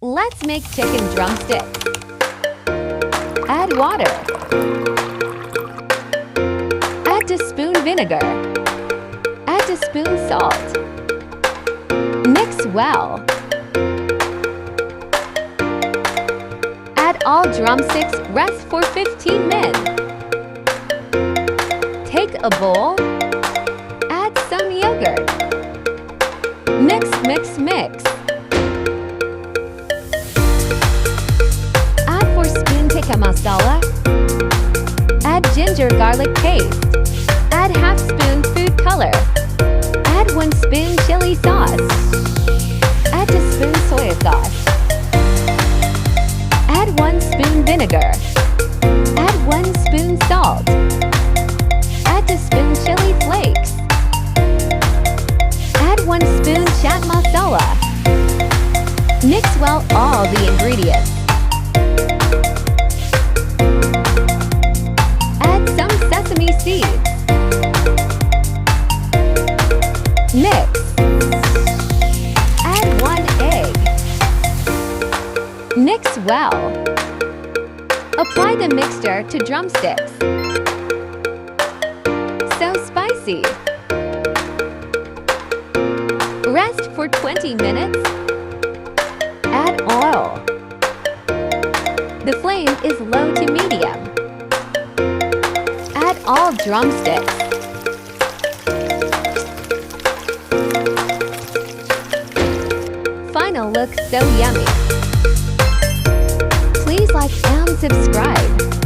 Let's make chicken drumsticks. Add water. Add a spoon vinegar. Add a spoon salt. Mix well. Add all drumsticks, rest for 15 minutes. Take a bowl. Add some yogurt. Mix, mix, mix. Add 4 spoons tikka masala. Add ginger garlic paste. Add half spoon food color. Add 1 spoon chili sauce. Add a spoon soya sauce. Add 1 spoon vinegar. Add 1 spoon salt. Add a spoon chili flakes. Add 1 spoon chaat masala. Mix well all the ingredients. Add some sesame seeds. Mix. Add 1 egg. Mix well. Apply the mixture to drumsticks. So spicy. Rest for 20 minutes. Add oil. The flame is low to medium. Add all drumsticks. Final look so yummy. Please like and subscribe.